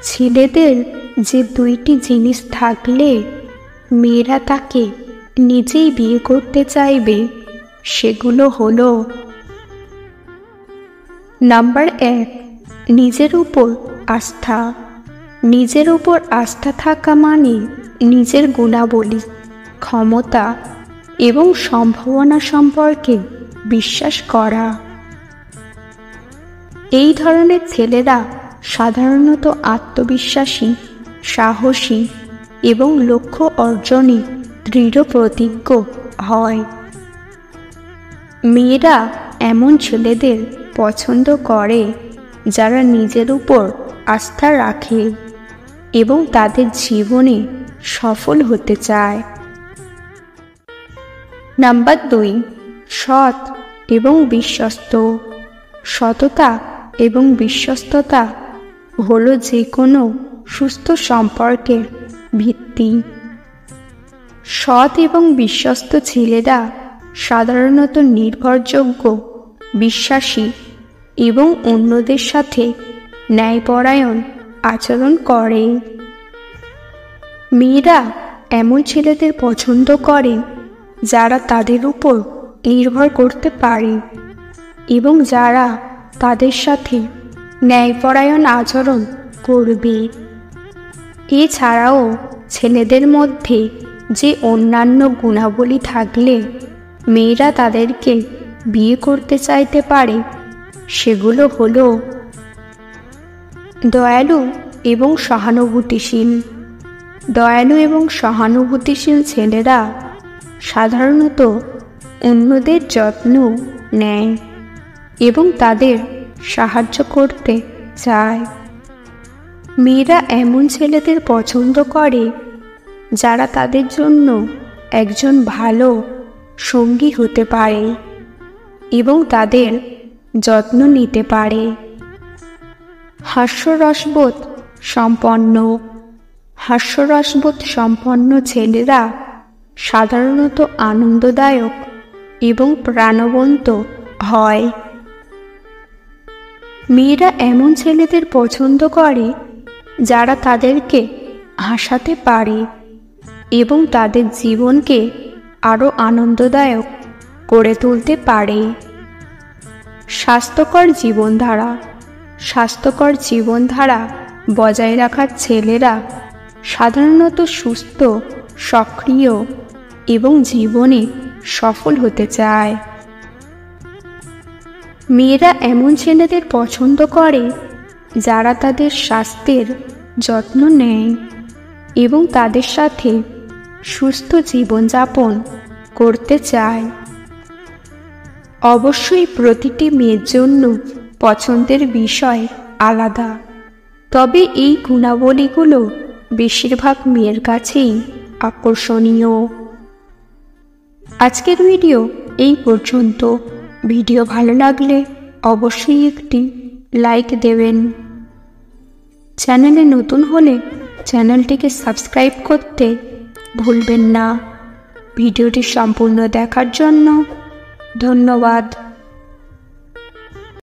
ছেলেদের যে দুইটি জিনিস থাকলে মেয়েরা তাকে নিজেই বিয়ে করতে চাইবে সেগুলো হলো, নাম্বার 1, নিজের উপর আস্থা। নিজের উপর আস্থা থাকা মানে নিজের গুণাবলী, ক্ষমতা এবং সম্ভাবনা সম্পর্কে বিশ্বাস করা। এই ধরনের ছেলেরা সাধারণত আত্মবিশ্বাসী, সাহসী এবং লক্ষ্য অর্জনে দৃঢ় প্রতিজ্ঞ হয়। মেয়েরা এমন ছেলেদের পছন্দ করে যারা নিজের উপর আস্থা রাখে এবং তাদের জীবনে সফল হতে চায়। নাম্বার 2, সৎ এবং বিশ্বস্ত। সততা এবং বিশ্বস্ততা হলো যে কোনো সুস্থ সম্পর্কের ভিত্তি। সৎ এবং বিশ্বস্ত ছেলেরা সাধারণত নির্ভরযোগ্য, বিশ্বাসী এবং অন্যদের সাথে ন্যায়পরায়ণ আচরণ করে। মেয়েরা এমন ছেলেদের পছন্দ করে যারা তাদের উপর নির্ভর করতে পারে এবং যারা তাদের সাথে ন্যায়পরায়ণ আচরণ করবে। এছাড়াও ছেলেদের মধ্যে যে অন্যান্য গুণাবলী থাকলে মেয়েরা তাদেরকে বিয়ে করতে চাইতে পারে সেগুলো হলো, দয়ালু এবং সহানুভূতিশীল। দয়ালু এবং সহানুভূতিশীল ছেলেরা সাধারণত অন্যদের যত্ন নেয় এবং তাদের সাহায্য করতে চায়। মেয়েরা এমন ছেলেদের পছন্দ করে যারা তাদের জন্য একজন ভালো সঙ্গী হতে পারে এবং তাদের যত্ন নিতে পারে। হাস্যরসবোধ সম্পন্ন। হাস্যরসবোধ সম্পন্ন ছেলেরা সাধারণত আনন্দদায়ক এবং প্রাণবন্ত হয়। মেয়েরা এমন ছেলেদের পছন্দ করে যারা তাদেরকে হাসাতে পারে এবং তাদের জীবনকে আরও আনন্দদায়ক করে তুলতে পারে। স্বাস্থ্যকর জীবনধারা। স্বাস্থ্যকর জীবনধারা বজায় রাখার ছেলেরা সাধারণত সুস্থ, সক্রিয় এবং জীবনে সফল হতে চায়। মেয়েরা এমন ছেলেদের পছন্দ করে যারা তাদের স্বাস্থ্যের যত্ন নেয় এবং তাদের সাথে সুস্থ জীবনযাপন করতে চায়। অবশ্যই প্রতিটি মেয়ের জন্য পছন্দের বিষয় আলাদা, তবে এই গুণাবলীগুলো বেশিরভাগ মেয়ের কাছেই আকর্ষণীয়। আজকের ভিডিও এই পর্যন্ত। ভিডিও ভালো লাগলে অবশ্যই একটি লাইক দেবেন। চ্যানেলে নতুন হলে চ্যানেলটিকে সাবস্ক্রাইব করতে ভুলবেন না। ভিডিওটি সম্পূর্ণ দেখার জন্য ধন্যবাদ।